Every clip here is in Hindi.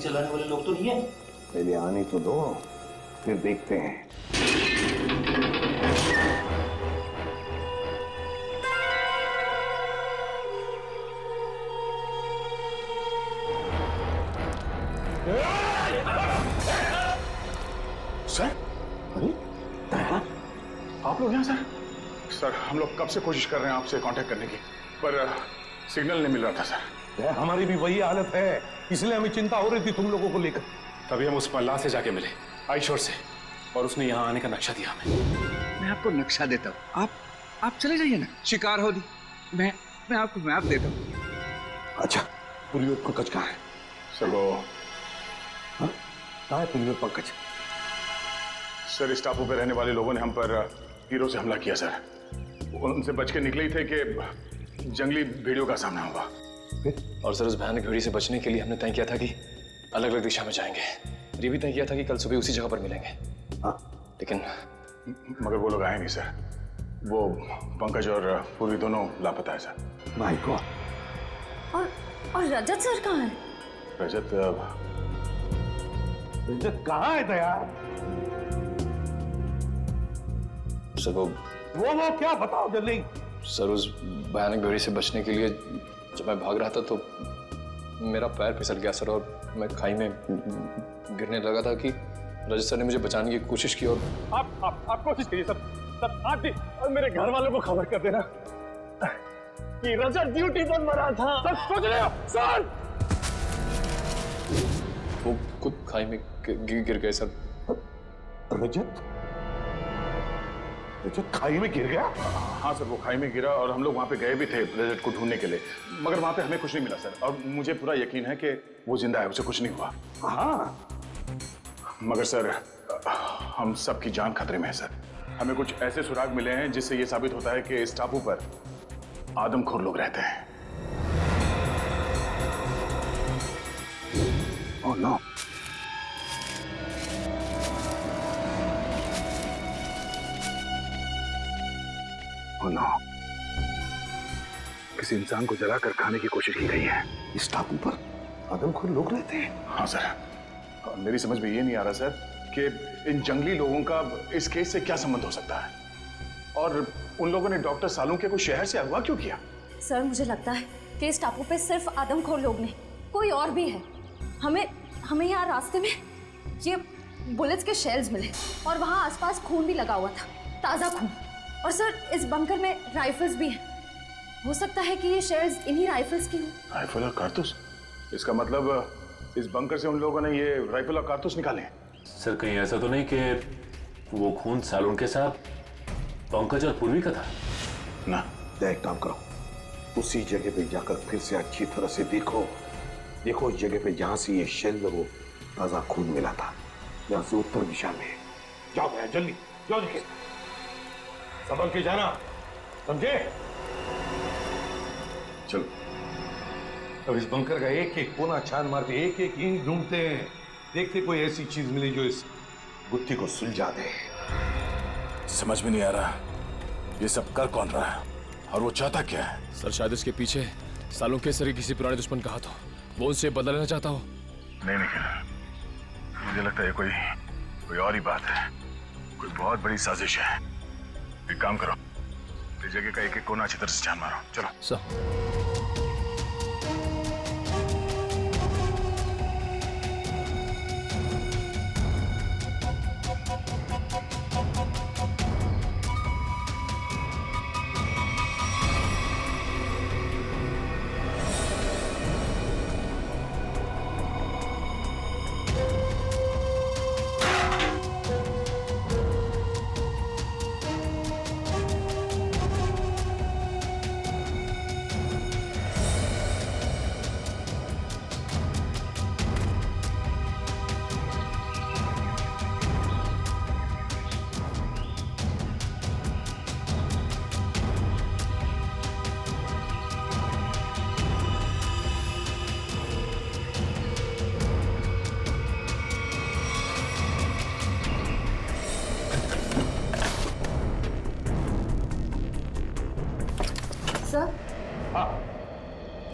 चलाने वाले लोग तो नहीं है। पहले आने तो दो, फिर देखते हैं। सर, अरे आप लोग यहाँ सर? सर हम लोग कब से कोशिश कर रहे हैं आपसे कांटेक्ट करने की, पर सिग्नल नहीं मिल रहा था सर। हमारी भी वही हालत है, इसलिए हमें चिंता हो रही थी तुम लोगों को लेकर। तभी हम उस मल्लाह से जाके मिले आईशोर से, और उसने यहाँ आने का नक्शा दिया हमें। मैं आपको नक्शा देता हूँ, आप चले जाइए ना, शिकार हो दी। मैं आपको मैप देता हूँ। अच्छा, पुलियो पंकज कहाँ है? सर वो कहाँ है पुलियो पंकज? सर इस टापू पे रहने वाले लोगों ने हम पर हीरो से हमला किया सर। उनसे बच के निकले ही थे कि जंगली भेड़ियों का सामना हुआ। और सर उस भयानक भेड़ी से बचने के लिए हमने तय किया था कि अलग अलग दिशा में जाएंगे। ये भी तय किया था कि कल सुबह उसी जगह पर मिलेंगे। लेकिन मगर वो लोग आए नहीं सर। वो पंकज और पूर्वी दोनों लापता है सर। My God. और रजत सर कहाँ है? रजत कहाँ है दया? सर वो क्या बताओ जल्दी। सर उस भयानक भेड़ी से बचने के लिए जब मैं भाग रहा था तो मेरा पैर फिसल गया सर, और मैं खाई में गिरने लगा था कि रजत सर ने मुझे बचाने की कोशिश की। और आप कोशिश कीजिए सब आप भी, और मेरे घर वालों को खबर कर देना कि रजत ड्यूटी पर मरा था। सब सोच रहे हो सर? वो खुद खाई में गिर गए सर। रजत खाई में गिर गया? हाँ सर, वो खाई में गिरा और हम लोग वहाँ पे गए भी थे रजत को ढूंढने के लिए, मगर वहाँ पे हमें कुछ नहीं मिला सर। और मुझे पूरा यकीन है कि वो जिंदा है, उसे कुछ नहीं हुआ। हाँ, मगर सर हम सबकी जान खतरे में है सर। हमें कुछ ऐसे सुराग मिले हैं जिससे ये साबित होता है कि इस टापू पर आदमखोर लोग रहते हैं। Oh no. ओह नो, किसी इंसान को जलाकर खाने की कोशिश की गई है। इस टापू पर आदमखोर लोग रहते हैं? हाँ सर, मेरी समझ में ये नहीं आ रहा सर कि इन जंगली लोगों का इस केस से क्या संबंध हो सकता है, और उन लोगों ने डॉक्टर सालुंके को शहर से अगवा क्यों किया? सर मुझे लगता है कि इस टापू पे सिर्फ आदमखोर लोग नहीं, कोई और भी है। हमें यहाँ रास्ते में ये बुलेट्स के शेल्स मिले और वहाँ आसपास खून भी लगा हुआ था, ताज़ा खून। और सर इस बंकर में राइफल्स भी हैं। हो सकता है कि ये शेल्स इन्हीं राइफल्स की हो। राइफल और कारतूस? इसका मतलब इस बंकर से उन लोगों ने ये राइफल और कारतूस निकाले हैं। सर कहीं ऐसा तो नहीं कि वो खून सालुंके साहब, पंकज और पूर्वी का था? ना। एक काम करो, उसी जगह पे जाकर फिर से अच्छी तरह से देखो उस जगह पे जहां से ये शेल वो ताजा खून मिला था, जहां से उत्तर दिशा में। जाओ भैया जल्दी जाओ, देखे संभल के जाना, समझे? चलो। अब इस बंकर का एक एक कोना छान मार के एक एक ईंट ढूंढते हैं, देखते कोई ऐसी चीज मिले जो इस गुत्थी को सुलझा दे। समझ में नहीं आ रहा ये सब कर कौन रहा है और वो चाहता क्या है? सर शायद इसके पीछे सालुंके सर किसी पुराने दुश्मन का हाथ हो, वो उनसे बदला लेना चाहता हो। नहीं निखिल, मुझे लगता है कोई और ही बात है, कोई बहुत बड़ी साजिश है। एक काम करो, इस जगह का एक एक कोना अच्छी तरह से छान मारो। चलो सर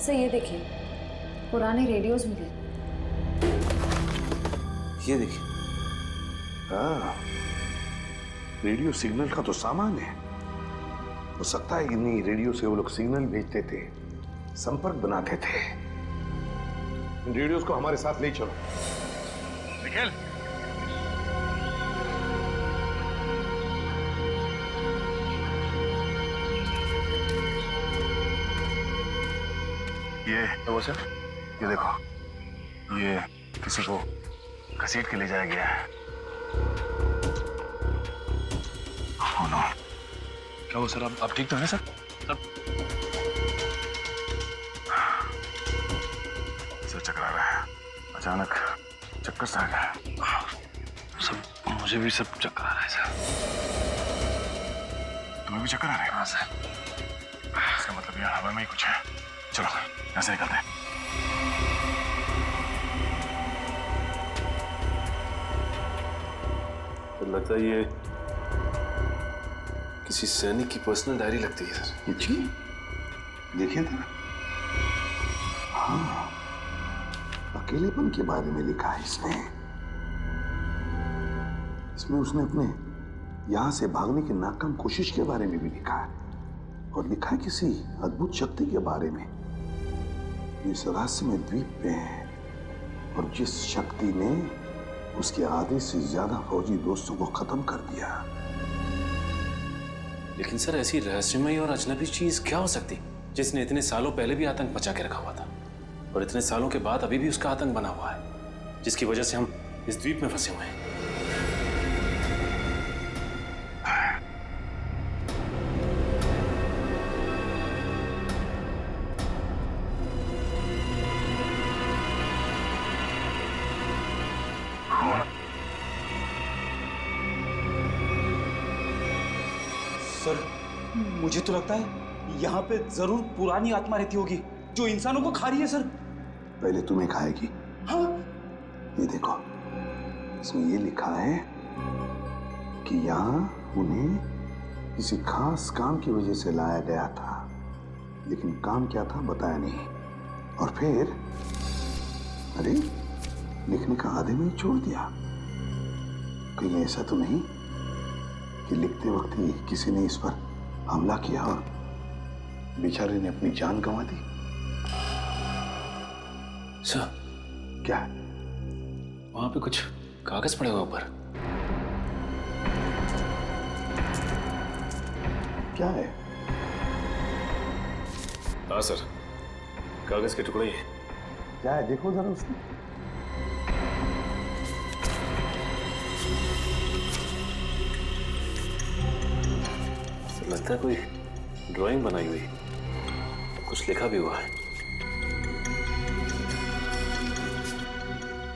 सर ये देखिए, पुराने रेडियोज मिले। ये देखिए। हाँ, रेडियो सिग्नल का तो सामान है। हो सकता है इन्हीं रेडियो से वो लोग सिग्नल भेजते थे, संपर्क बनाते थे। इन रेडियोस को हमारे साथ ले चलो। निखिल, ये तो सर, ये देखो, ये किसी को घसीट के ले जाया गया है। Oh no. क्या हुआ सर? आप ठीक तो हैं सर? सर चकरा रहा है, अचानक चक्कर सा आ गया। सब मुझे भी सब चक्कर आ रहा है सर। तुम्हें भी चक्कर आ रहा है? हाँ सर। इसका मतलब यहाँ हवा में ही कुछ है। चलो यहाँ से निकलते हैं। तो लगता है ये किसी सैनिक की पर्सनल डायरी लगती है सर। जी, देखिए था। हाँ, अकेलेपन के बारे में लिखा है इसने। इसमें उसने अपने यहां से भागने की नाकाम कोशिश के बारे में भी लिखा है, और लिखा है किसी अद्भुत शक्ति के बारे में इस रहस्यमय द्वीप पे है, और जिस शक्ति ने उसके आधे से ज्यादा फौजी दोस्तों को खत्म कर दिया। लेकिन सर ऐसी रहस्यमयी और अजनबी चीज क्या हो सकती जिसने इतने सालों पहले भी आतंक बचा के रखा हुआ था, और इतने सालों के बाद अभी भी उसका आतंक बना हुआ है, जिसकी वजह से हम इस द्वीप में फंसे हुए हैं। सर, मुझे तो लगता है यहाँ पे जरूर पुरानी आत्मा रहती होगी जो इंसानों को खा रही है सर। पहले तुम्हें खाएगी। हाँ? ये देखो, इसमें ये लिखा है कि यहाँ उन्हें किसी खास काम की वजह से लाया गया था, लेकिन काम क्या था बताया नहीं। और फिर अरे, लिखने का आधे में ही छोड़ दिया। कहीं ऐसा तो नहीं कि लिखते वक्त ही किसी ने इस पर हमला किया और बेचारे ने अपनी जान गंवा दी? सर, क्या? वहां पे कुछ कागज पड़े हुए ऊपर। क्या है? हाँ सर, कागज के टुकड़े ही हैं। क्या है? देखो जरा उसको। सर लगता है कोई ड्राइंग बनाई हुई, कुछ लिखा भी हुआ है।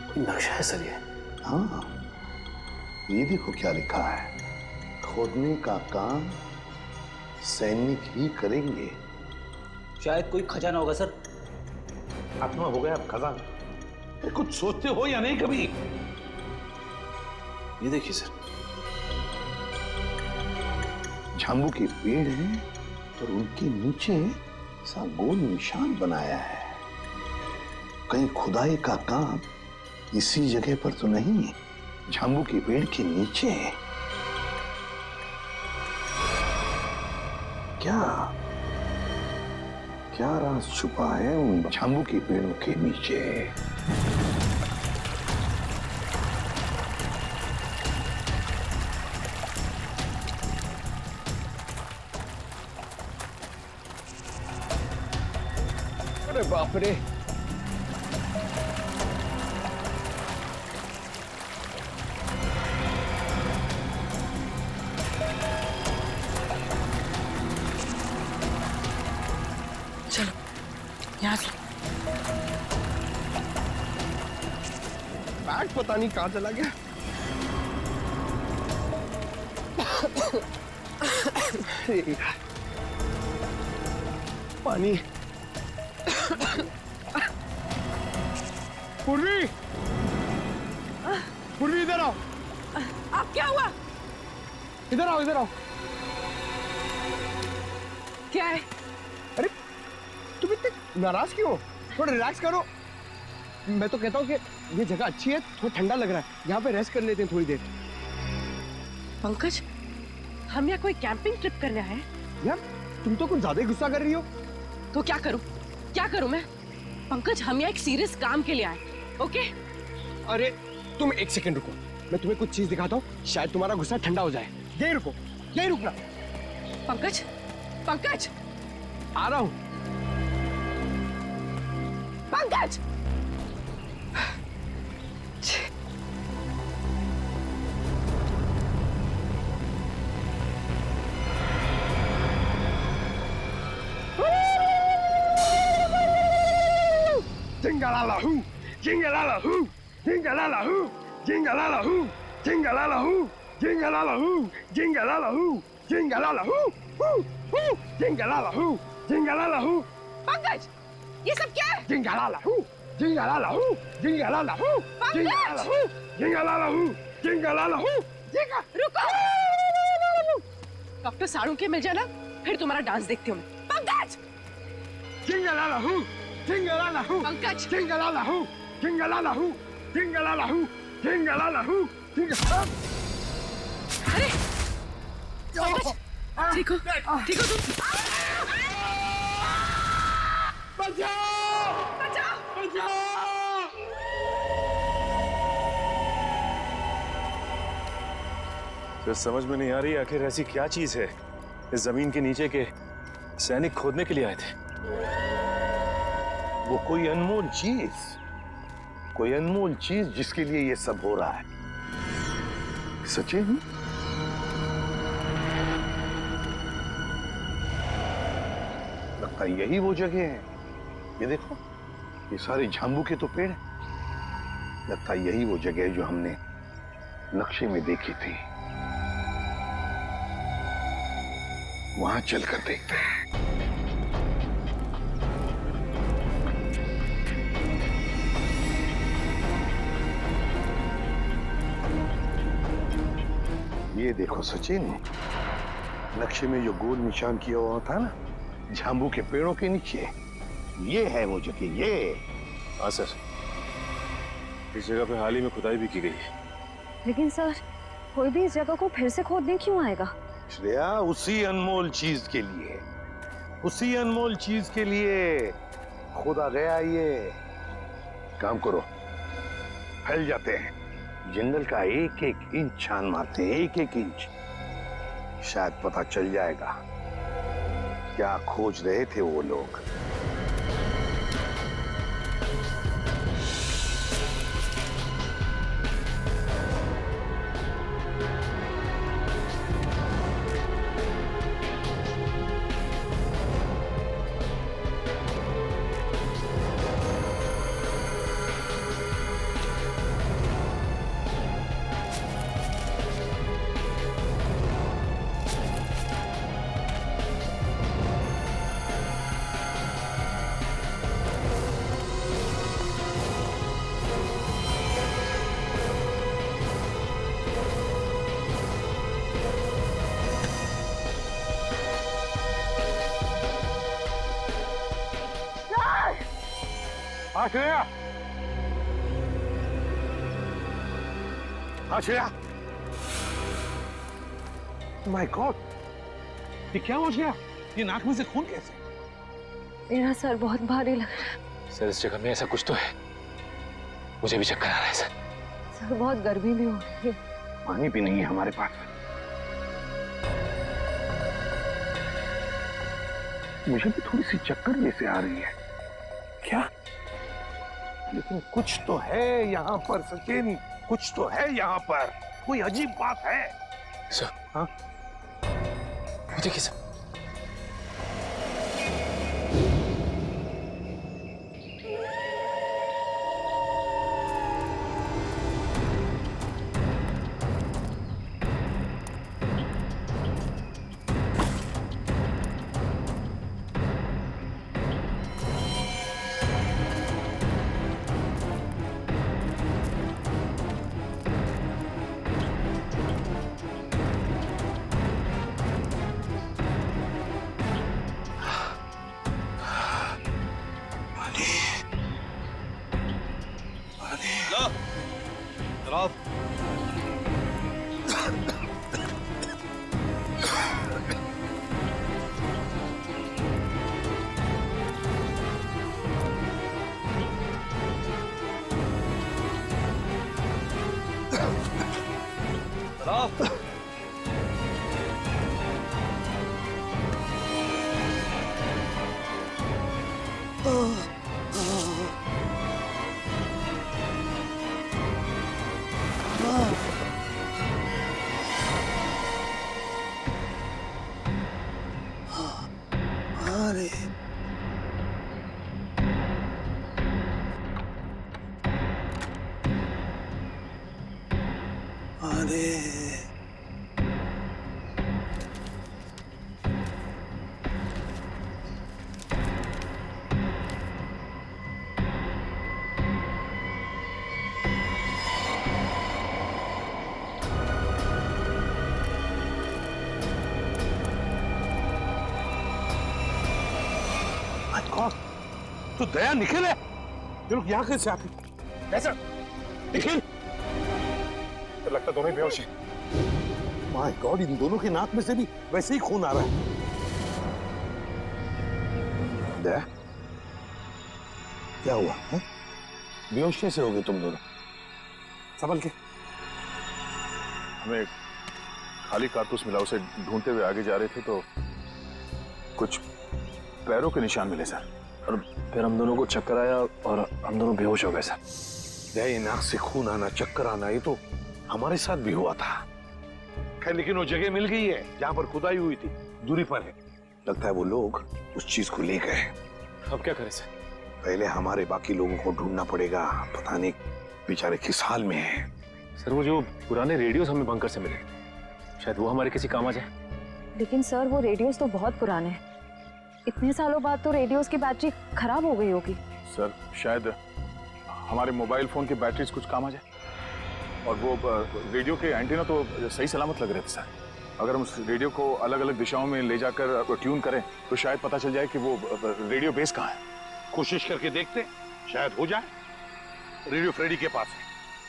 कोई नक्शा है सर ये। हाँ, ये देखो क्या लिखा है। खोदने का काम सैनिक ही करेंगे। शायद कोई खजाना होगा सर। आत्मा हो गया अब खजाना। कुछ सोचते हो या नहीं कभी? ये देखिए सर, झांबू के पेड़ हैं और उनके नीचे सा गोल निशान बनाया है। कहीं खुदाई का काम इसी जगह पर तो नहीं, झांबू के पेड़ के नीचे। क्या क्या राज छुपा है उन झांबू के पेड़ों के नीचे? अरे बाप रे, चलो यहाँ से। बैग पता नहीं कहाँ चला गया। पानी। पूर्वी, पूर्वी इधर आओ। अब क्या हुआ? इधर आओ, इधर आओ। क्या है? तुम इतने नाराज क्यों हो? थोड़ा रिलैक्स करो। मैं तो कहता हूँ कि ये जगह अच्छी है, थोड़ा ठंडा लग रहा है, यहाँ पे रेस्ट कर लेते हैं थोड़ी देर। पंकज, हम यहाँ कोई कैंपिंग ट्रिप करने आए हैं? यार तुम तो कुछ ज्यादा ही गुस्सा कर रही हो। तो क्या करूं? क्या करूं मैं? पंकज, हम यहाँ एक सीरियस काम के लिए आए, ओके? अरे तुम एक सेकंड रुको, मैं तुम्हें कुछ चीज दिखाता हूँ, शायद तुम्हारा गुस्सा ठंडा हो जाए। यही रुको, यही रुकना। पंकज, पंकज, आ रहा हूँ। Pankaj! Jingalala-hoo, jingalala-hoo, jingalala-hoo, jingalala-hoo, jingalala-hoo, jingalala-hoo, jingalala-hoo, jingalala-hoo, hoo, hoo, jingalala-hoo, jingalala-hoo, Pankaj, ये सब क्या है? jingalala-hoo, jingalala-hoo, jingalala-hoo, jingalala-hoo, jingalala-hoo, jingalala-hoo, रुको! डॉक्टर साड़ू के मिल जाना, फिर तुम्हारा डांस देखती हूँ मैं। Pankaj! jingalala-hoo, jingalala-hoo, Pankaj! jingalala-hoo, jingalala-hoo, jingalala-hoo, jingalala-hoo, jingalala-hoo. अरे! पंकज! ठीक हो? ठीक हो तुम? बचाओ! बचाओ! बचाओ! तो समझ में नहीं आ रही आखिर ऐसी क्या चीज है इस जमीन के नीचे के सैनिक खोदने के लिए आए थे। वो कोई अनमोल चीज जिसके लिए ये सब हो रहा है। सचिन, लगता है यही वो जगह है। ये देखो, ये सारे झांबू के तो पेड़ हैं। लगता है यही वो जगह है जो हमने नक्शे में देखी थी। वहां चलकर देखते हैं। ये देखो सचिन, नक्शे में जो गोल निशान किया हुआ था ना, झांबू के पेड़ों के नीचे, ये है वो जगह। ये हाँ सर, इस जगह पे हाल ही में खुदाई भी की गई है। लेकिन सर, कोई भी इस जगह को फिर से खोदने क्यों आएगा? श्रेया, उसी अनमोल चीज के लिए खोदा गया ये। काम करो, फैल जाते हैं, जंगल का एक एक इंच छान मारते हैं, एक एक इंच। शायद पता चल जाएगा क्या खोज रहे थे वो लोग। श्रेया, श्रेया, माय गॉड, ये क्या हो गया? ये नाक में से खून कैसे? मेरा सर बहुत भारी लग रहा है। सर, इस जगह में ऐसा कुछ तो है, मुझे भी चक्कर आ रहा है सर। सर, बहुत गर्मी भी हो रही है। पानी भी नहीं है हमारे पास। मुझे भी थोड़ी सी चक्कर जैसे आ रही है। क्या? लेकिन कुछ तो है यहाँ पर सचिन, कुछ तो है यहाँ पर। कोई अजीब बात है। सर, हाँ, वो देखिए सर, अरे अरे कौन? तो दया निखिल है। ये लोग यहाँ कैसे आते? कैसा? निखिल? तो लगता दोनों ही बेहोश हैं। माय गॉड, इन दोनों के नाक में से भी वैसे ही खून आ रहा है। दया, क्या हुआ है? बेहोश कैसे हो गए तुम दोनों? संभल के। हमें खाली कारतूस मिला, उसे ढूंढते हुए आगे जा रहे थे तो कुछ पैरों के निशान मिले सर, और फिर हम दोनों को चक्कर आया और हम दोनों बेहोश हो गए सर। दया, नाक से खून आना, चक्कर आना, ये तो हमारे साथ भी हुआ था। खैर, लेकिन वो जगह मिल गई है जहां पर खुदाई हुई थी, दूरी पर है। लगता है वो लोग उस चीज को ले गए। अब क्या करें सर? पहले हमारे बाकी लोगों को ढूंढना पड़ेगा। पता नहीं बेचारे किस हाल में हैं। सर वो जो पुराने रेडियोस हमें बंकर से मिले, शायद वो हमारे किसी काम आ जाए। लेकिन सर वो रेडियोस तो बहुत पुराने हैं। इतने सालों बाद तो रेडियोस की बैटरी खराब हो गई होगी। सर शायद हमारे मोबाइल फोन की बैटरीज कुछ काम आ जाए। और वो रेडियो के एंटीना तो सही सलामत लग रहे थे सर। अगर हम उस रेडियो को अलग अलग दिशाओं में ले जाकर ट्यून करें तो शायद पता चल जाए कि वो रेडियो बेस कहाँ है। कोशिश करके देखते, शायद हो जाए। रेडियो फ्रेडी के पास है,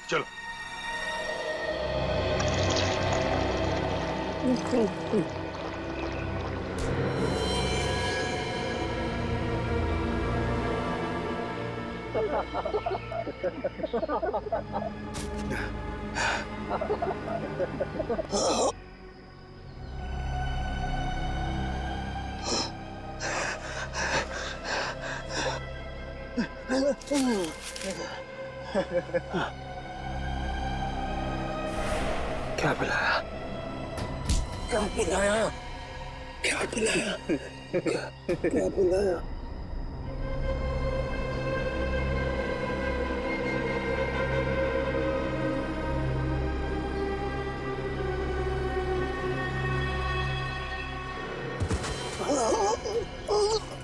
चलो। क्या पिलाया? क्या पिलाया? क्या पिलाया? क्या पिलाया?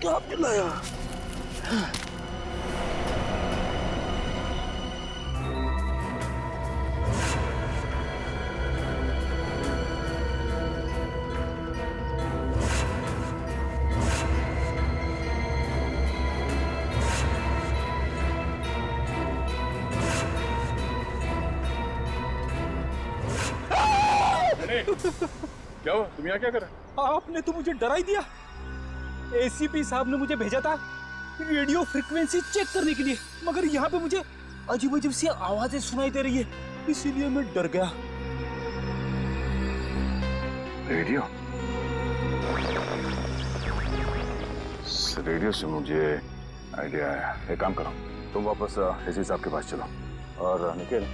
क्या पिलाया? क्या हुआ? तुम यहाँ क्या कर रहे हो? आपने तो मुझे डरा ही दिया। एसीपी साहब ने मुझे भेजा था रेडियो फ्रीक्वेंसी चेक करने के लिए, मगर यहाँ पे मुझे अजीब अजीब सी आवाजें सुनाई दे रही है, इसीलिए मैं डर गया। रेडियो? रेडियो से मुझे आइडिया आया। एक काम करो, तुम वापस एसीपी साहब के पास चलो और निखिल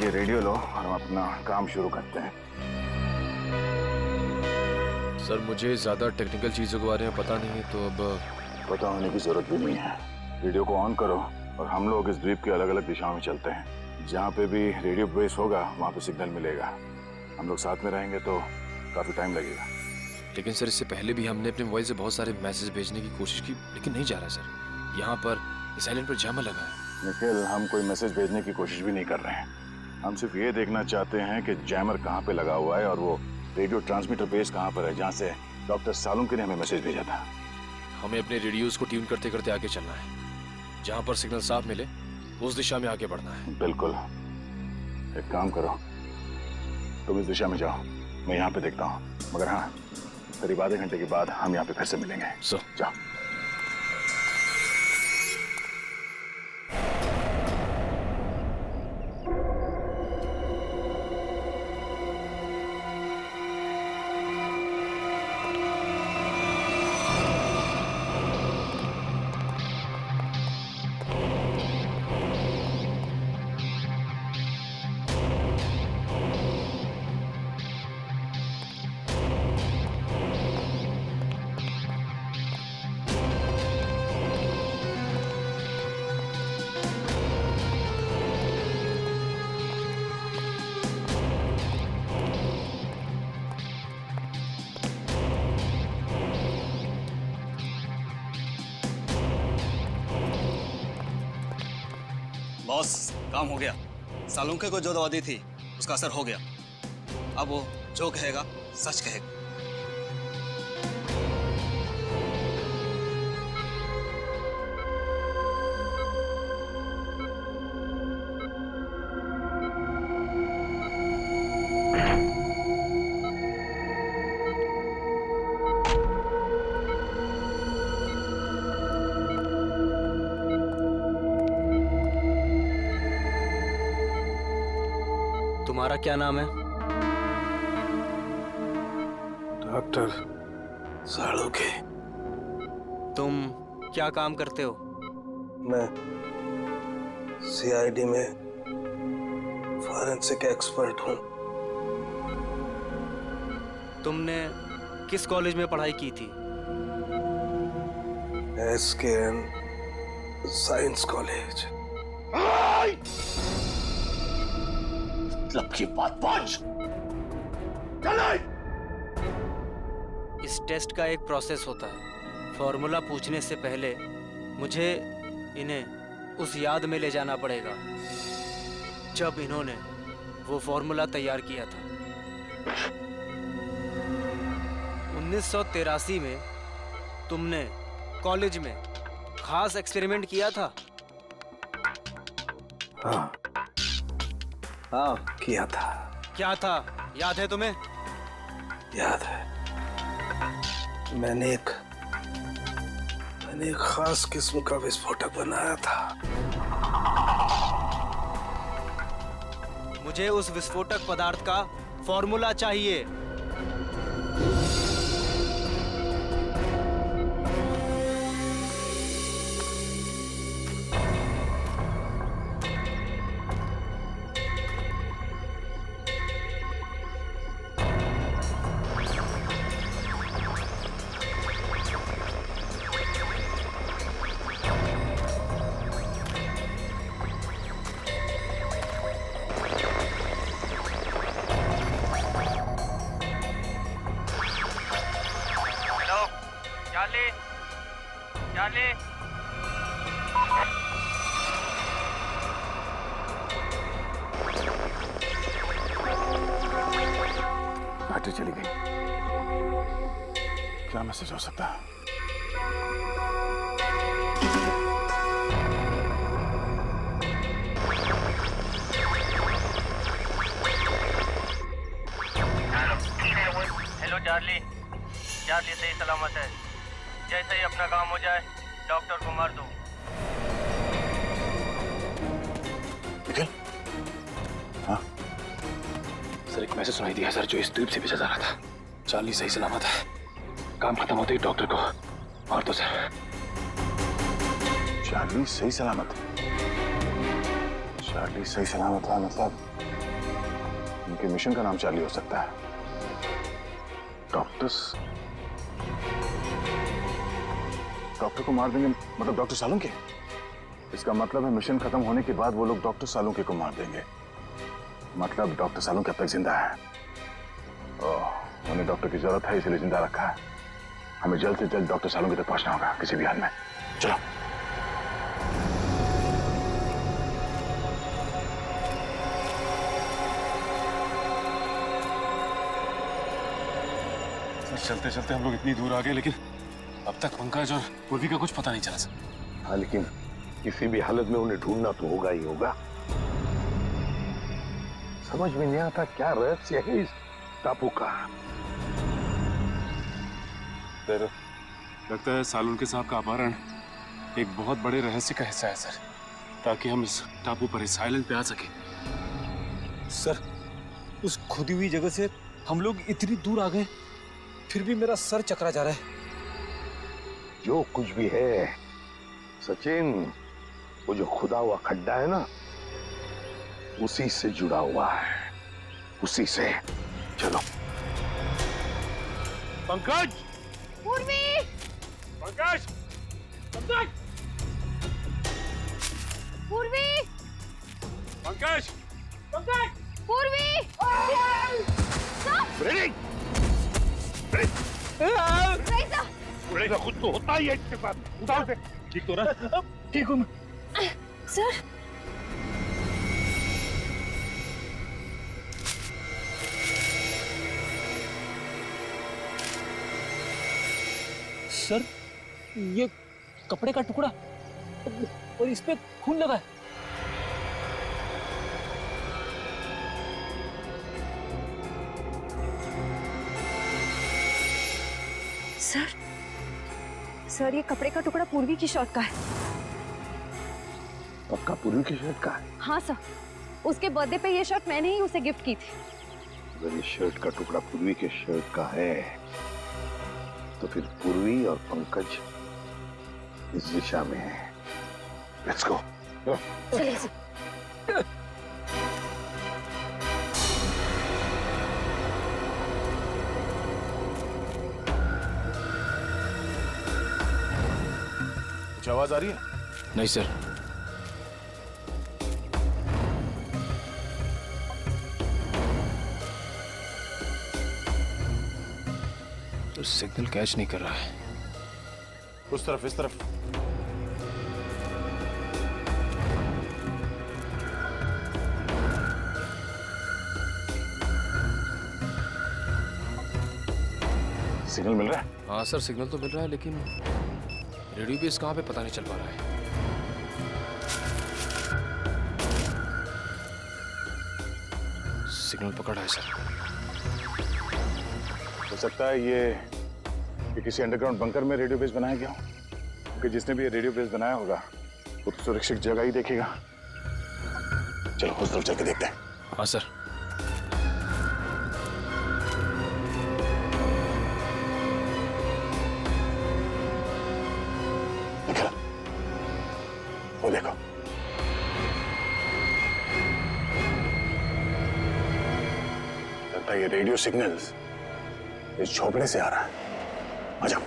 ये रेडियो लो और हम अपना काम शुरू करते हैं। सर मुझे ज्यादा टेक्निकल चीजों के बारे में पता नहीं है, तो अब पता होने की जरूरत भी नहीं है। रेडियो को ऑन करो और हम लोग इस द्वीप के अलग अलग दिशाओं में चलते हैं। जहाँ पे भी रेडियो बेस होगा वहाँ पे सिग्नल मिलेगा। हम लोग साथ में रहेंगे तो काफी टाइम लगेगा। लेकिन सर इससे पहले भी हमने अपने मोबाइल से बहुत सारे मैसेज भेजने की कोशिश की, लेकिन नहीं जा रहा सर। यहाँ पर साइलेंट पर जैमर लगा है। निखिल, हम कोई मैसेज भेजने की कोशिश भी नहीं कर रहे हैं। हम सिर्फ ये देखना चाहते हैं कि जैमर कहाँ पे लगा हुआ है और वो रेडियो ट्रांसमीटर बेस कहाँ पर है जहाँ से डॉक्टर सालुंके ने हमें मैसेज भेजा था। हमें अपने रेडियोस को ट्यून करते करते आगे चलना है। जहाँ पर सिग्नल साफ मिले उस दिशा में आगे बढ़ना है। बिल्कुल। एक काम करो, तुम इस दिशा में जाओ, मैं यहाँ पे देखता हूँ। मगर हाँ, करीब आधे घंटे के बाद हम यहाँ पे फिर से मिलेंगे। जाओ। बॉस, काम हो गया। सालुंके को जो दवा दी थी उसका असर हो गया। अब वो जो कहेगा सच कहेगा। तुम्हारा क्या नाम है? डॉक्टर सालुंके। तुम क्या काम करते हो? मैं सीआईडी में फॉरेंसिक एक्सपर्ट हूँ। तुमने किस कॉलेज में पढ़ाई की थी? SKN science college. मतलब की बात पहुंच। इस टेस्ट का एक प्रोसेस होता है। फॉर्मूला पूछने से पहले मुझे इन्हें उस याद में ले जाना पड़ेगा जब इन्होंने वो फॉर्मूला तैयार किया था। 1983 में तुमने कॉलेज में खास एक्सपेरिमेंट किया था। हाँ किया था। क्या था, याद है तुम्हें? याद है। मैंने एक खास किस्म का विस्फोटक बनाया था। मुझे उस विस्फोटक पदार्थ का फॉर्मूला चाहिए। बैटरी चली गई। क्या मैसेज हो सकता है? Hello Charlie. चार्ली सही सलामत है। जैसे ही अपना काम हो जाए डॉक्टर को मार दो। हाँ? सर एक मैसेज सुनाई दिया सर, जो इस द्वीप से भेजा जा रहा था। चार्ली सही सलामत है। काम खत्म होते ही डॉक्टर को मार दो सर। चार्ली सही सलामत है? चार्ली सही सलामत है मतलब उनके मिशन का नाम चार्ली हो सकता है। डॉक्टर को मार देंगे मतलब डॉक्टर सालुंके? इसका मतलब है मिशन खत्म होने के बाद वो लोग डॉक्टर सालुंके को मार देंगे। मतलब डॉक्टर सालुंके अब तक जिंदा है। उन्हें डॉक्टर की जरूरत है इसलिए जिंदा रखा है। हमें जल्द से जल्द डॉक्टर सालुंके तक पहुंचना होगा किसी भी हाल में। चलो। चलते चलते हम लोग इतनी दूर आ गए, लेकिन अब तक पंकज और पूर्वी का कुछ पता नहीं चला सर। हाँ, लेकिन किसी भी हालत में उन्हें ढूंढना तो होगा ही होगा। समझ में नहीं आता क्या रहस्य है इस टापू का। लगता है सालुंके साहब का अपहरण एक बहुत बड़े रहस्य का हिस्सा है सर, ताकि हम इस टापू पर इस आइलैंड पे आ सके। सर, उस खुदी हुई जगह से हम लोग इतनी दूर आ गए, फिर भी मेरा सर चकरा जा रहा है। जो कुछ भी है सचिन, वो जो खुदा हुआ खड्डा है ना, उसी से जुड़ा हुआ है, उसी से। चलो। पंकज! पूर्वी! पंकज! पंकज! पूर्वी! पंकज! पंकज! पूर्वी! उड़ेगा खुद तो होता ही है इसके साथ। उठाओ से। ठीक तो रहा? ठीक हूँ मैं। सर सर, ये कपड़े का टुकड़ा और इस पे खून लगा है। सर ये कपड़े का टुकड़ा पूर्वी की शर्ट का है। पक्का पूर्वी की शर्ट का है? हाँ सर, उसके बर्थडे पे ये शर्ट मैंने ही उसे गिफ्ट की थी। अगर ये शर्ट का टुकड़ा पूर्वी के शर्ट का है तो फिर पूर्वी और पंकज इस दिशा में है। Let's go. कुछ आवाज आ रही है? नहीं सर। तो सिग्नल कैच नहीं कर रहा है। उस तरफ, इस तरफ। सिग्नल मिल रहा है? हाँ सर, सिग्नल तो मिल रहा है, लेकिन रेडियो बेस कहाँ पे पता नहीं चल पा रहा है। सिग्नल पकड़ा है सर। हो सकता है ये किसी अंडरग्राउंड बंकर में रेडियो बेस बनाया गया हो, क्योंकि जिसने भी ये रेडियो बेस बनाया होगा वो तो सुरक्षित जगह ही देखेगा। चलो उस तरफ चल के देखते हैं। हाँ सर। वो देखो, लगता है ये रेडियो सिग्नल्स इस झोपड़े से आ रहा है। आ जाओ।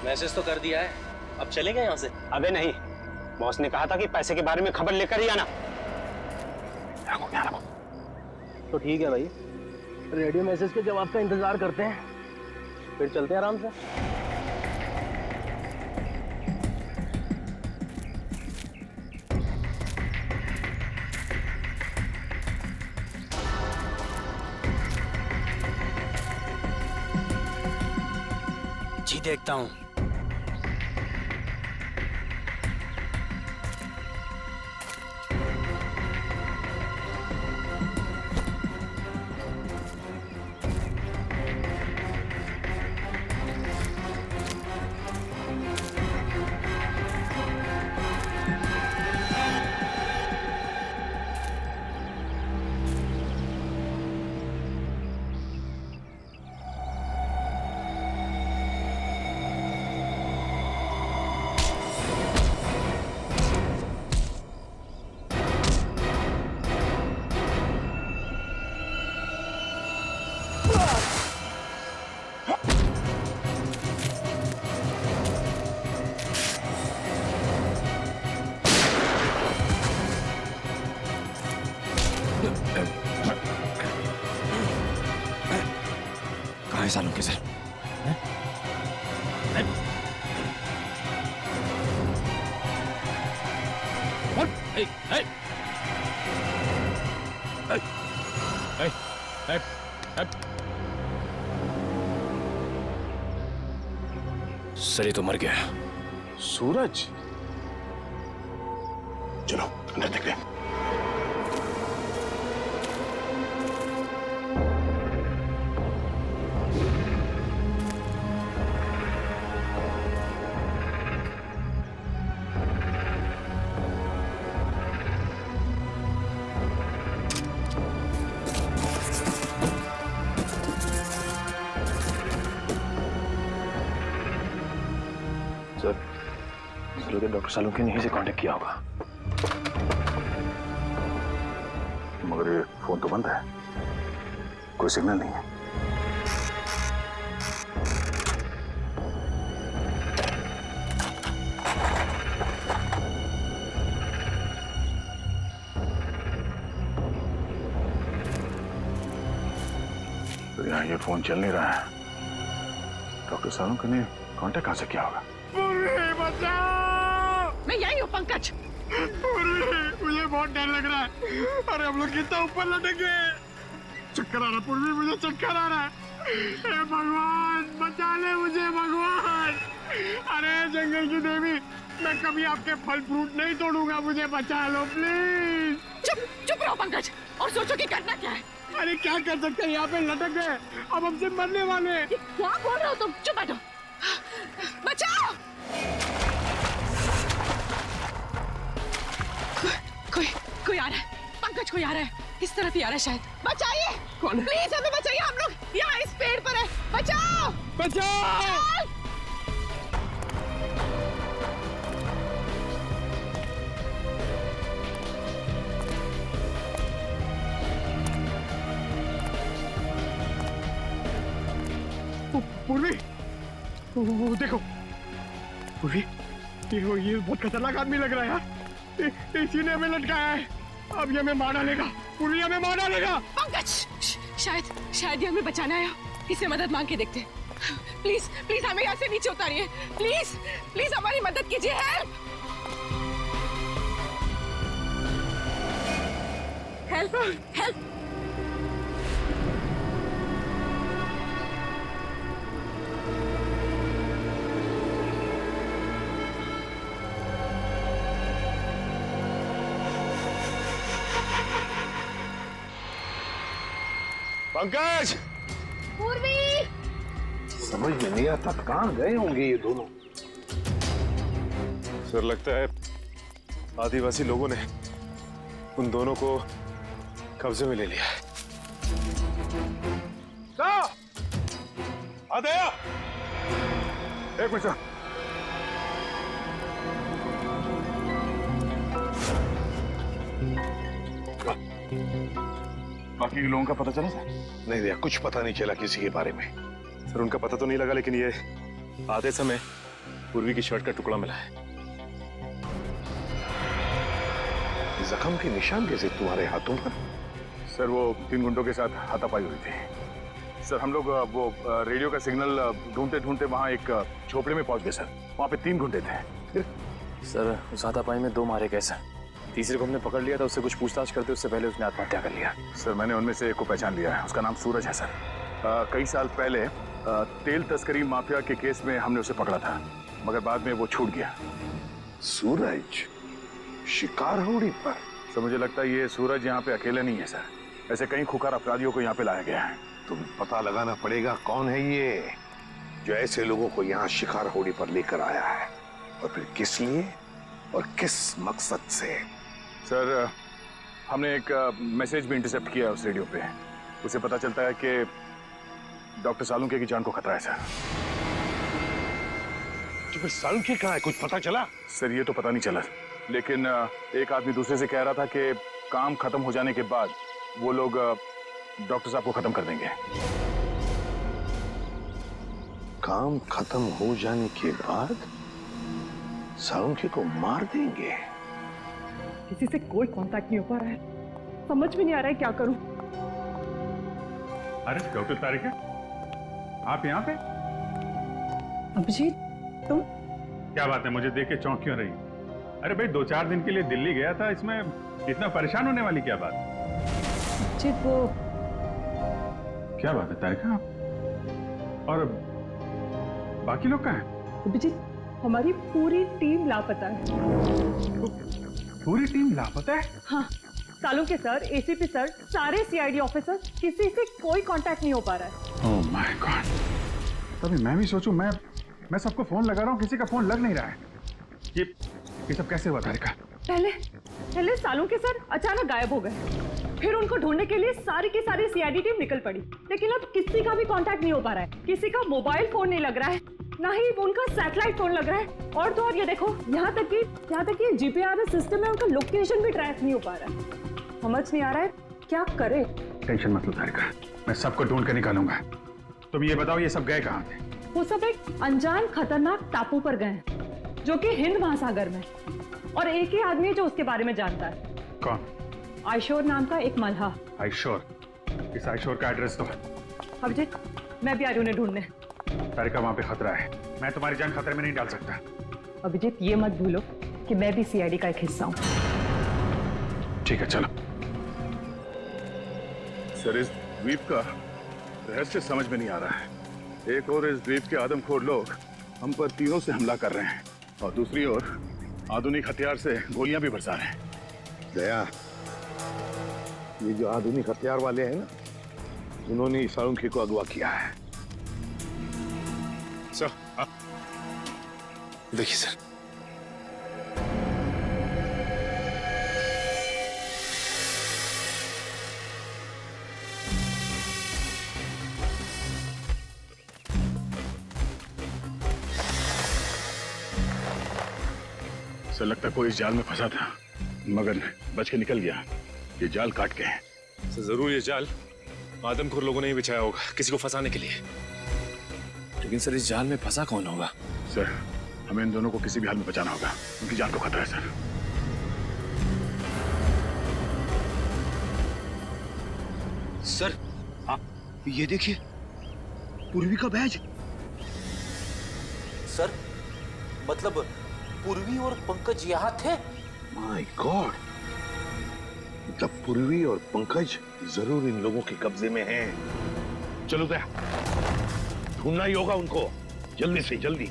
मैसेज तो कर दिया है, अब चलेंगे यहाँ से? अबे नहीं, बॉस ने कहा था कि पैसे के बारे में खबर लेकर ही आना। तो ठीक है भाई, रेडियो मैसेज के जवाब का इंतजार करते हैं, फिर चलते हैं आराम से। जी देखता हूँ। कहाँ है सालों के सर? सर ये तो मर गया। सूरज, चलो अंदर देखते हैं। सर, डॉक्टर सालुंके ने यहीं से कांटेक्ट किया होगा, मगर ये फोन तो बंद है, कोई सिग्नल नहीं है। तो यहाँ ये फोन चल नहीं रहा है, डॉक्टर सालुंके ने कांटेक्ट कहाँ से किया होगा? मैं यही हूँ पंकज। मुझे बहुत डर लग रहा है। अरे हम लोग कितना ऊपर लटक गए। चक्कर आ रहा पूर्वी, मुझे चक्कर आ रहा है। हे भगवान बचा ले मुझे भगवान। अरे जंगल की देवी, मैं कभी आपके फल फ्रूट नहीं तोड़ूंगा, मुझे बचा लो प्लीज। चुप चुप रहो पंकज और सोचो कि करना क्या है। अरे क्या कर सकते हैं, यहाँ पे लटक गए, अब हमसे मरने वाले हैं। क्या बोल रहे हो तुम? चुप बैठो। बचाओ। कोई आ रहा है पंकज, कोई आ रहा है, इस तरफ ही आ रहा है शायद। बचाइए, कौन? प्लीज हमें बचाइए, हम लोग यहाँ इस पेड़ पर है। बचाओ बचाओ। पूर्वी, वो देखो पूर्वी, ये बहुत खतरनाक आदमी लग रहा है यार। इसी ने हमें लटकाया है, अब ये हमें मार डालेगा। पूर्वी हमें मार डालेगा। पंकज, शायद ये हमें बचाना है। इसे मदद मांग के देखते। प्लीज प्लीज हमें यहाँ से नीचे उतारिए। प्लीज प्लीज हमारी मदद कीजिए। Help help help. पंकज, पूर्वी, समझ में नहीं आता कहाँ गए होंगे ये दोनों। सर लगता है आदिवासी लोगों ने उन दोनों को कब्जे में ले लिया है। आदया, एक मिनट। बाकी के लोगों का पता चला सर? नहीं भैया, कुछ पता नहीं चला किसी के बारे में। सर उनका पता तो नहीं लगा, लेकिन ये आधे समय पूर्वी की शर्ट का टुकड़ा मिला है। जख्म के निशान कैसे तुम्हारे हाथों पर? सर वो 3 गुंडों के साथ हाथापाई हुई थी। सर हम लोग वो रेडियो का सिग्नल ढूंढते ढूंढते वहाँ एक झोपड़े में पहुंच गए सर। वहाँ पे 3 गुंडे थे। सर उस हाथापाई में 2 मारे गए सर। तीसरे को हमने पकड़ लिया था, उससे कुछ पूछताछ करते उससे पहले उसने आत्महत्या कर लिया। सर मैंने उनमें से एक को पहचान लिया है, उसका नाम सूरज है सर। कई साल पहले तेल तस्करी माफिया के केस में हमने उसे पकड़ा था, मगर बाद में वो छूट गया। सूरज शिकार होड़ी पर? सर मुझे लगता है ये सूरज यहाँ पे अकेला नहीं है सर, ऐसे कई खुकार अपराधियों को यहाँ पे लाया गया है। तुम्हें पता लगाना पड़ेगा कौन है ये जो ऐसे लोगों को यहाँ शिकार होड़ी पर लेकर आया है, और फिर किस लिए और किस मकसद से। सर हमने एक मैसेज भी इंटरसेप्ट किया उस रेडियो पे। उसे पता चलता है कि डॉक्टर सालुंके की जान को खतरा है सर। तो फिर सालुंके कहाँ है, कुछ पता चला? सर ये तो पता नहीं चला, लेकिन एक आदमी दूसरे से कह रहा था कि काम खत्म हो जाने के बाद वो लोग डॉक्टर साहब को खत्म कर देंगे। काम खत्म हो जाने के बाद सालुंके को मार देंगे? किसी से कोई कांटेक्ट नहीं हो पा रहा है, समझ में नहीं आ रहा है क्या करूं। अरे डॉक्टर तारिका, आप यहाँ पे? अभिजीत तुम? क्या बात है, मुझे देख के चौंक क्यों रही? अरे भाई 2-4 दिन के लिए दिल्ली गया था, इसमें इतना परेशान होने वाली क्या बात? अभिजीत वो क्या बात है तारिका, और बाकी लोग कहाँ हैं? अभिजीत हमारी पूरी टीम लापता है। पूरी टीम लापता है? हाँ, सालुंके सर, एसीपी सर, सारे सीआईडी ऑफिसर, किसी से कोई कांटेक्ट नहीं हो पा रहा है। ओह माय गॉड, तभी मैं भी सोचूं, मैं सबको फोन लगा रहा हूँ, किसी का फोन लग नहीं रहा है। ये सब कैसे हुआ तारिका? पहले सालुंके सर अचानक गायब हो गए, फिर उनको ढूंढने के लिए सारी की सारी सीआईडी टीम निकल पड़ी, लेकिन अब किसी का भी कांटेक्ट नहीं हो पा रहा है। किसी का मोबाइल फोन नहीं लग रहा है, ना ही उनका सैटेलाइट फोन लग रहा है, और तो और ये देखो यहाँ तक कि जीपीआरएस सिस्टम में उनका लोकेशन भी ट्रैक नहीं हो पा रहा है। समझ नहीं आ रहा है क्या करे। टेंशन मत लो तारिका, मैं सबको ढूंढ कर निकालूंगा। तुम ये बताओ ये सब गए कहाँ थे? वो सब एक अनजान खतरनाक टापू पर गए जो कि हिंद महासागर में, और एक ही आदमी है जो उसके बारे में जानता है। कौन? आयशोर नाम का एक मल्हा। आयशोर? इस आयशोर का एड्रेस तो? अभिजीत मैं भी आ रही हूँ उन्हें ढूंढने। तारिका वहां पे खतरा है, मैं तुम्हारी जान खतरे में नहीं डाल सकता। अभिजीत ये मत भूलो कि मैं भी सीआईडी का एक हिस्सा हूँ। ठीक है चलो। सर द्वीप का रहस्य समझ में नहीं आ रहा है। एक और इस द्वीप के आदमखोर लोग हम पर तीरों से हमला कर रहे हैं और दूसरी ओर आधुनिक हथियार से गोलियां भी बरसा रहे हैं। दया, ये जो आधुनिक हथियार वाले हैं ना, उन्होंने सालुंखे को अगवा किया है। सर, देखिए सर, सर लगता कोई इस जाल में फंसा था मगर बच के निकल गया। ये जाल काट के है। सर जरूर ये जाल आदमखोर लोगों ने ही बिछाया होगा किसी को फंसाने के लिए। लेकिन सर इस जाल में फंसा कौन होगा? सर हमें इन दोनों को किसी भी हाल में बचाना होगा, उनकी जान को खतरा है सर। सर, हाँ, ये देखिए पूर्वी का बैज। सर मतलब पूर्वी और पंकज यहाँ थे? माय गॉड, मतलब पूर्वी और पंकज जरूर इन लोगों के कब्जे में हैं। चलो दया, ढूंढना ही होगा उनको, जल्दी से जल्दी।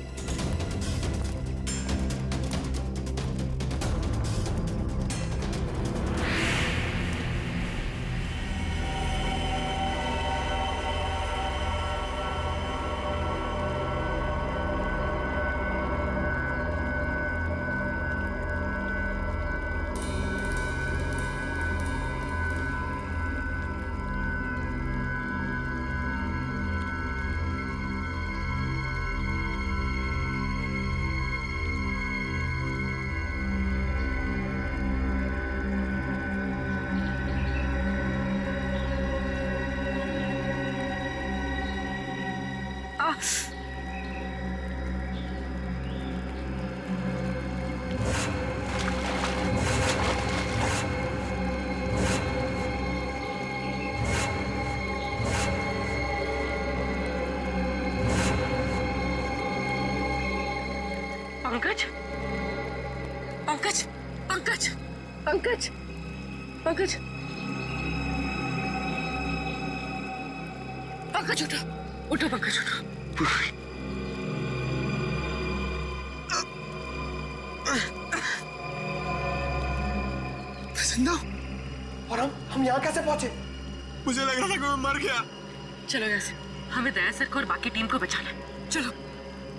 पंकज, पंकज, पंकज, पंकज, पंकज, पंकज उठो, उठो पंकज उठो। जिंदा? और हम यहाँ कैसे पहुंचे? मुझे लग रहा था कि मैं मर गया। चलो यहाँ से, हमें दया सर को और बाकी टीम को बचाना है। चलो।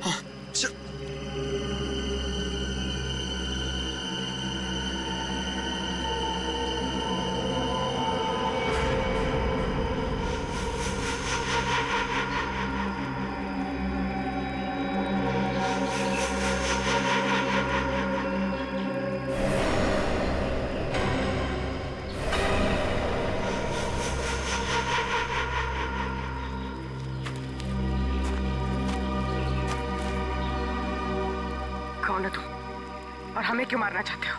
हाँ, कौन हो तुम और हमें क्यों मारना चाहते हो?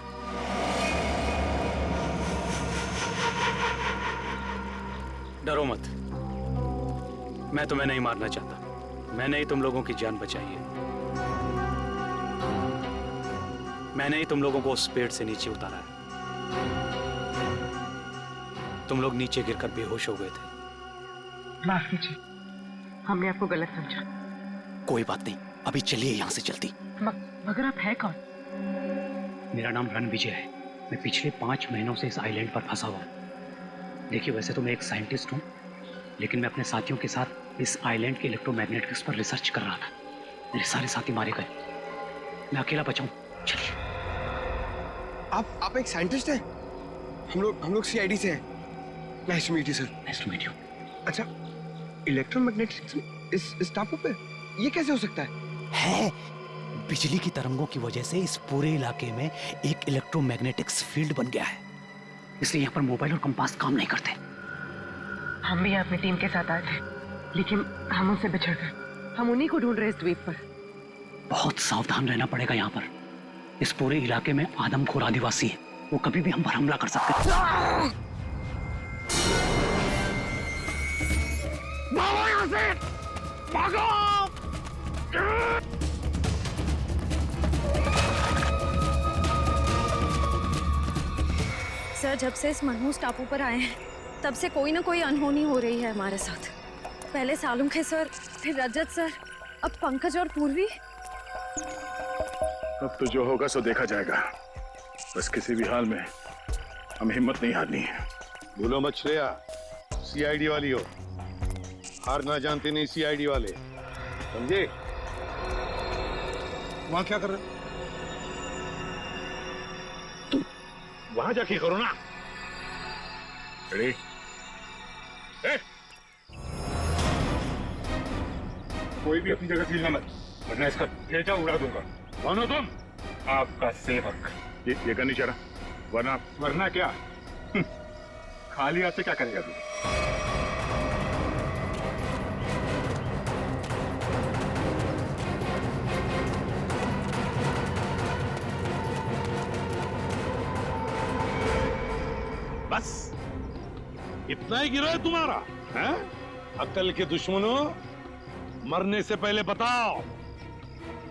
डरो मत, मैं तुम्हें नहीं मारना चाहता। मैंने ही तुम लोगों की जान बचाई है। मैंने ही तुम लोगों को उस पेड़ से नीचे उतारा है। तुम लोग नीचे गिरकर बेहोश हो गए थे। माफ कीजिए, हमने आपको गलत समझा। कोई बात नहीं, अभी चलिए यहाँ से जल्दी। मगर आप है कौन? मेरा नाम रणविजय है। मैं पिछले 5 महीनों से इस आइलैंड पर फंसा हुआ हूँ। देखिए, वैसे तो मैं एक साइंटिस्ट हूँ, लेकिन मैं अपने साथियों के साथ इस आइलैंड के इलेक्ट्रोमैग्नेटिक्स पर रिसर्च कर रहा था। मेरे सारे साथी मारे गए, मैं अकेला बचा हूँ। चलिए। आप एक साइंटिस्ट हैं? हम लोग सीआईडी से हैं। Nice to meet you sir. Nice to meet you. अच्छा, इलेक्ट्रोमैग्नेटिक्स इस टापू पे ये कैसे हो सकता है? बिजली की तरंगों की वजह से इस पूरे इलाके में एक इलेक्ट्रोमैग्नेटिक्स फील्ड बन गया है, इसलिए यहाँ पर मोबाइल और कंपास काम नहीं करते। हम भी अपनी टीम के साथ आए थे, लेकिन हम उनसे बिछड़ गए। हम उन्हीं को ढूंढ रहे इस द्वीप पर। बहुत सावधान रहना पड़ेगा यहाँ पर। इस पूरे इलाके में आदमखोर आदिवासी है, वो कभी भी हम पर हमला कर सकते हैं। भागो यहाँ से, भागो! सर, जब से इस मनहूस टापू पर आए हैं, तब से कोई ना कोई अनहोनी हो रही है हमारे साथ। पहले सालुंखे सर, फिर रजत सर, अब पंकज और पूर्वी। अब तो जो होगा सो देखा जाएगा। बस किसी भी हाल में हमें हिम्मत नहीं हारनी है। भूलो मत श्रेया, सीआईडी वाली हो, हार ना जानते नहीं सीआईडी वाले, समझे? वहां क्या कर रहे हो? तुम वहां जाके करो ना। रेडी? कोई भी अपनी जगह से हिलना मत, वरना इसका भेजा उड़ा दूंगा। कौन हो तुम? आपका सेवक। ये करनी चाह रहा, वरना क्या? खाली हाथ से क्या करेगा तू? बस इतना ही गिरा है तुम्हारा, हैं? अक्ल के दुश्मनों, मरने से पहले बताओ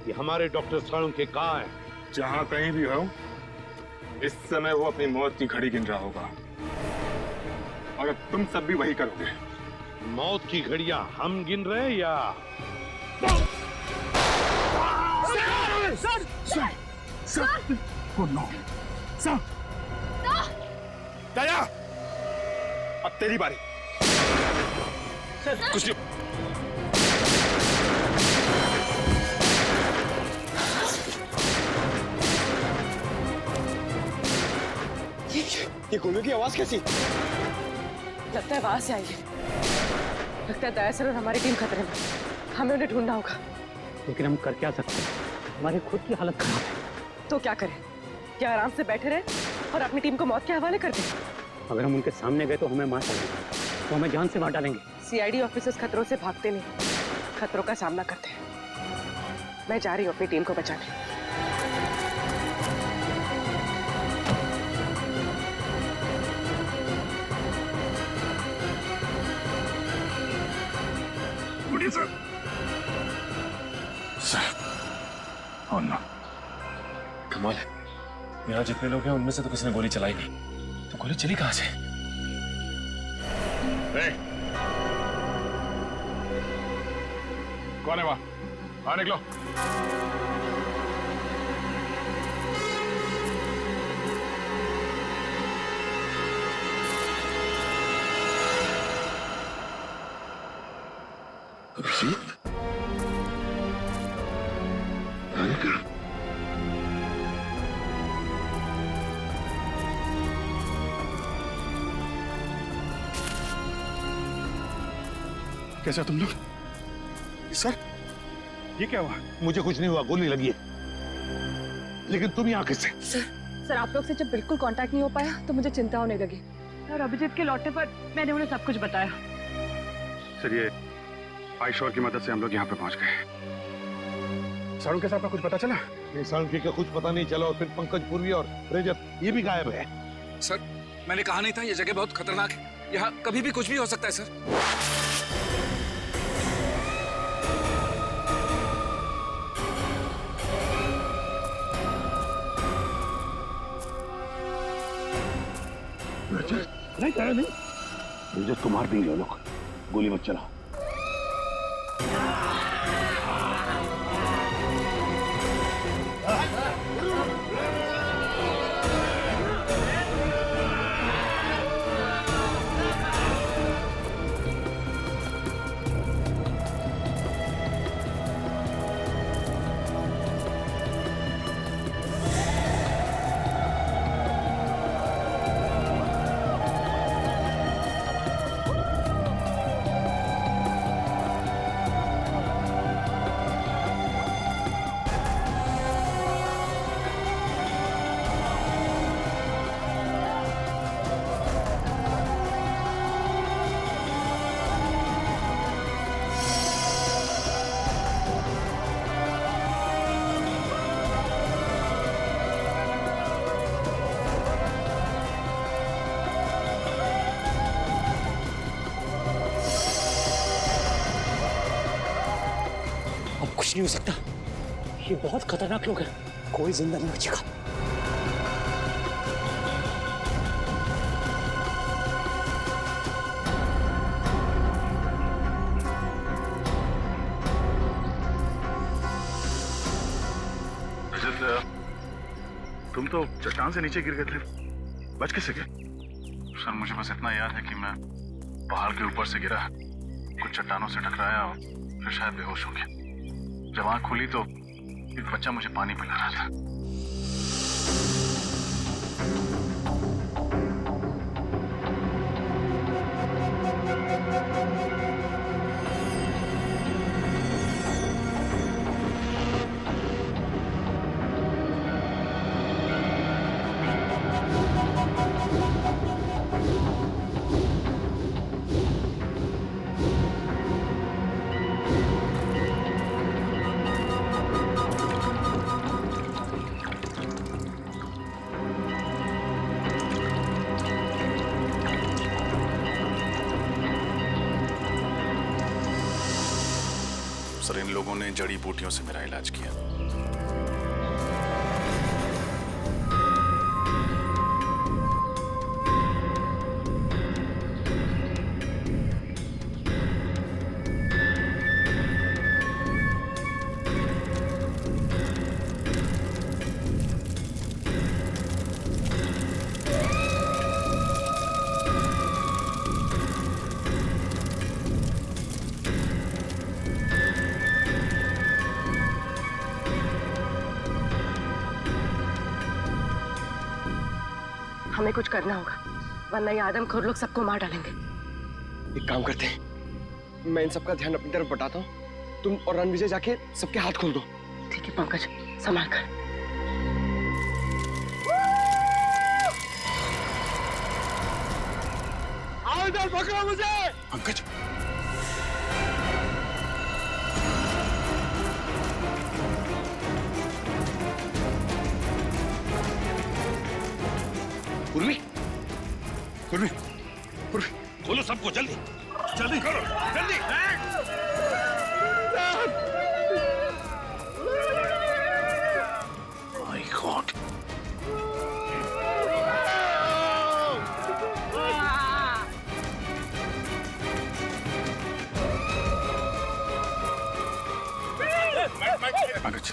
कि हमारे डॉक्टर सालुंखे कहाँ हैं? जहां कहीं भी हो, इस समय वो अपनी मौत की घड़ी गिन रहा होगा। और तुम सब भी वही करोगे। मौत की घड़ियां हम गिन रहे हैं या? दया, अब तेरी बारी। कुछ नहीं। ये गोलियों की आवाज कैसी? लगता है वहां से आई है। लगता है दया सर और हमारी टीम खतरे में। हमें उन्हें ढूंढना होगा। लेकिन हम कर क्या सकते हैं? हमारी खुद की हालत खराब है। तो क्या करें? क्या आराम से बैठे रहे और अपनी टीम को मौत के हवाले कर दें? अगर हम उनके सामने गए तो हमें मार डालेंगे, तो हमें जान से मार डालेंगे। सीआईडी ऑफिसर्स खतरों से भागते नहीं, खतरों का सामना करते हैं। मैं जा रही हूँ अपनी टीम को बचाने। कमाल है, यहाँ जितने लोग हैं उनमें से तो किसी ने गोली चलाई नहीं, तो गोली चली कहाँ से? कौन है वहां? हाँ निकलो। अभिजीत, कैसा तुम लोग? सर, ये क्या हुआ? मुझे कुछ नहीं हुआ, गोली लगी है। लेकिन तुम यहाँ किससे? सर आप लोग से जब बिल्कुल कांटेक्ट नहीं हो पाया तो मुझे चिंता होने लगी। और अभिजीत के लौटने पर मैंने उन्हें सब कुछ बताया। सर, ये आयशोर की मदद से हम लोग यहाँ पे पहुंच गए। सालुंखे साहब का कुछ पता चला? नहीं, सालुंखे का कुछ पता नहीं चला। और फिर पंकज, पूर्वी और रजत ये भी गायब है। सर, मैंने कहा नहीं था ये जगह बहुत खतरनाक है। यहाँ कभी भी कुछ भी हो सकता है सर। नहीं कह रहे नहीं, रजत को मार देंगे लोग, गोली मत चलाओ। कुछ नहीं हो सकता, ये बहुत खतरनाक लोग हैं, कोई जिंदा नहीं बचेगा। तो चट्टान से नीचे गिर गए थे, बच कैसे गए? सर मुझे बस इतना याद है कि मैं पहाड़ के ऊपर से गिरा, कुछ चट्टानों से टकराया और फिर शायद बेहोश हो गया। जब आँख खुली तो एक बच्चा मुझे पानी पिला रहा था। सर इन लोगों ने जड़ी बूटियों से मेरा इलाज किया। हमें कुछ करना होगा, वरना ये आदमखोर लोग सबको मार डालेंगे। एक काम करते हैं, मैं इन सबका ध्यान अपनी तरफ बटाता हूँ, तुम और रणविजय जाके सबके हाथ खोल दो। ठीक है पंकज, संभाल कर। आओ इधर, पकड़ो मुझे। पंकज पूर्वी, पूर्वी, पूर्वी, खोलो सबको जल्दी, जल्दी करो, जल्दी। My God. पंकज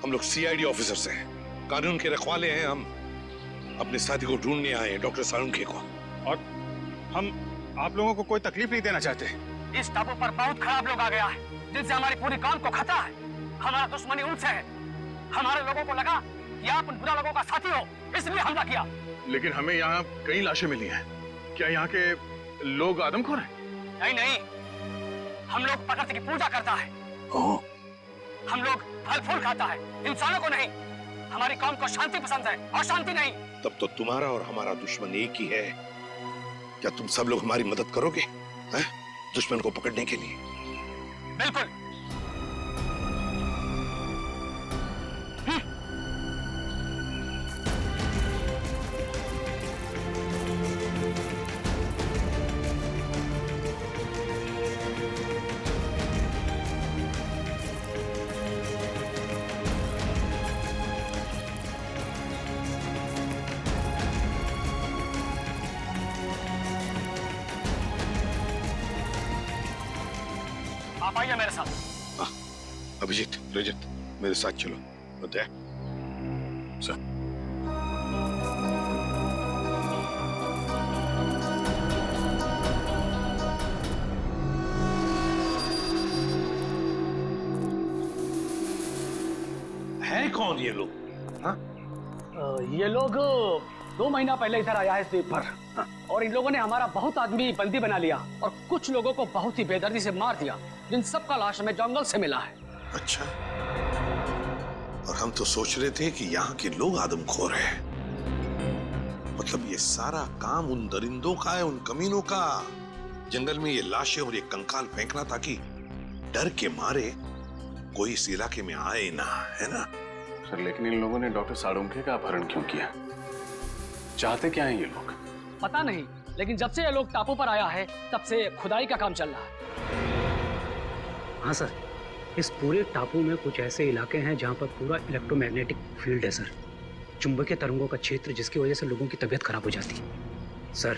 हम लोग सीआईडी ऑफिसर्स हैं, कानून के रखवाले हैं। हम अपने साथी को ढूंढने आए हैं, डॉक्टर साळुंखे को। और हम आप लोगों को कोई तकलीफ नहीं देना चाहते। इस टापू पर बहुत खराब लोग आ गया है, जिनसे हमारी पूरी कौम को खतरा है। हमारा दुश्मनी उनसे है। हमारे लोगों को लगा कि आप उन बुरा लोगों का साथी हो, इसलिए हमला किया। लेकिन हमें यहाँ कई लाशें मिली हैं। क्या यहाँ के लोग आदमखोर हैं? नहीं नहीं, हम लोग प्रकृति की पूजा करता है। हम लोग फल फूल खाता है, इंसानों को नहीं। हमारी कौम को शांति पसंद है और शांति नहीं। तब तो तुम्हारा और हमारा दुश्मन एक ही है। क्या तुम सब लोग हमारी मदद करोगे हैं? दुश्मन को पकड़ने के लिए? बिल्कुल। आप आइए मेरे साथ। अभिजीत, रजत, मेरे साथ चलो। अदय सर। है कौन ये लोग? हाँ? ये लोग 2 महीना पहले इधर आया है इस द्वीप पर, और इन लोगों ने हमारा बहुत आदमी बंदी बना लिया और कुछ लोगों को बहुत ही बेदर्दी से मार दिया, जिन सबका लाश हमें जंगल से मिला है। अच्छा, और हम तो सोच रहे थे कि यहाँ के लोग आदमखोर हैं। मतलब ये सारा काम उन दरिंदों का है, उन कमीनों का। जंगल में ये लाशें और ये कंकाल फेंकना ताकि डर के मारे कोई इस इलाके में आए ना, है ना? सर लेकिन इन लोगों ने डॉक्टर साळुंखे का अपहरण क्यों किया? चाहते क्या हैं ये लोग? पता नहीं, लेकिन जब से ये लोग टापू पर आया है तब से खुदाई का काम चल रहा है। हाँ सर, इस पूरे टापू में कुछ ऐसे इलाके हैं जहाँ पर पूरा इलेक्ट्रोमैग्नेटिक फील्ड है सर, चुंबकीय तरंगों का क्षेत्र, जिसकी वजह से लोगों की तबीयत खराब हो जाती है। सर,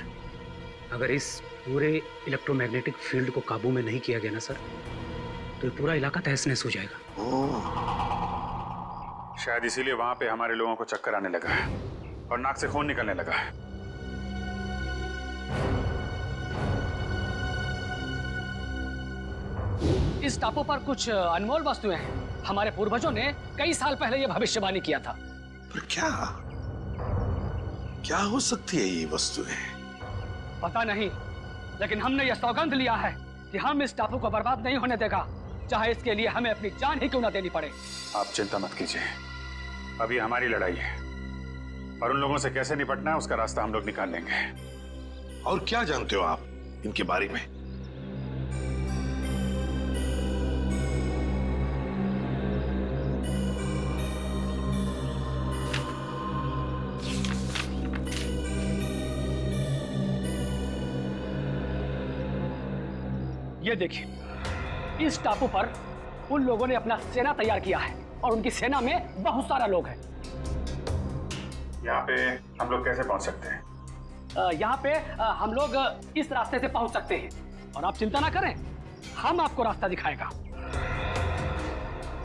अगर इस पूरे इलेक्ट्रोमैग्नेटिक फील्ड को काबू में नहीं किया गया ना सर, तो ये पूरा इलाका तहस-नहस हो जाएगा। शायद इसीलिए वहां पे हमारे लोगों को चक्कर आने लगा है और नाक से खून निकलने लगा है। इस टापू पर कुछ अनमोल वस्तुएं हैं। हमारे पूर्वजों ने कई साल पहले ये भविष्यवाणी किया था। पर क्या हो सकती है ये वस्तुएं? पता नहीं, लेकिन हमने यह सौगंध लिया है कि हम इस टापू को बर्बाद नहीं होने देगा, चाहे इसके लिए हमें अपनी जान ही क्यों ना देनी पड़े। आप चिंता मत कीजिए, अभी हमारी लड़ाई है और उन लोगों से कैसे निपटना है उसका रास्ता हम लोग निकाल लेंगे। और क्या जानते हो आप इनके बारे में? ये देखिए, इस टापू पर उन लोगों ने अपना सेना तैयार किया है और उनकी सेना में बहुत सारा लोग हैं। यहाँ पे हम लोग कैसे पहुंच सकते हैं? यहाँ पे हम लोग इस रास्ते से पहुंच सकते हैं और आप चिंता ना करें, हम आपको रास्ता दिखाएगा।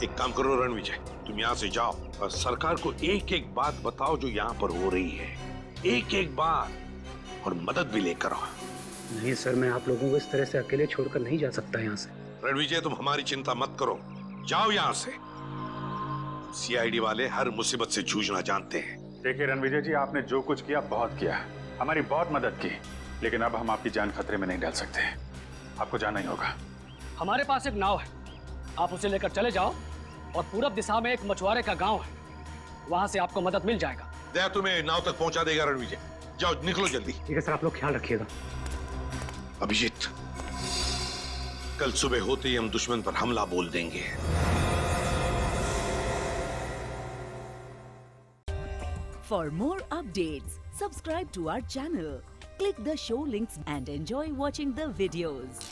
एक काम करो रणविजय, तुम यहाँ से जाओ और सरकार को एक एक बात बताओ जो यहाँ पर हो रही है, एक एक बात, और मदद भी लेकर आओ। नहीं सर, मैं आप लोगों को इस तरह से अकेले छोड़कर नहीं जा सकता यहाँ से। रणविजय, तुम हमारी चिंता मत करो, जाओ यहाँ से। सीआईडी वाले हर मुसीबत से जूझना जानते हैं। देखिए रणविजय जी, आपने जो कुछ किया बहुत किया, हमारी बहुत मदद की, लेकिन अब हम आपकी जान खतरे में नहीं डाल सकते। आपको जाना ही होगा। हमारे पास एक नाव है, आप उसे लेकर चले जाओ और पूरब दिशा में एक मछुआरे का गांव है, वहां से आपको मदद मिल जाएगा। दया तुम्हें नाव तक पहुंचा देगा रणविजय, जाओ निकलो जल्दी। ठीक है सर, आप लोग ख्याल रखिएगा। अभिजीत, कल सुबह होते ही हम दुश्मन पर हमला बोल देंगे। For more updates, subscribe to our channel, click the show links and enjoy watching the videos.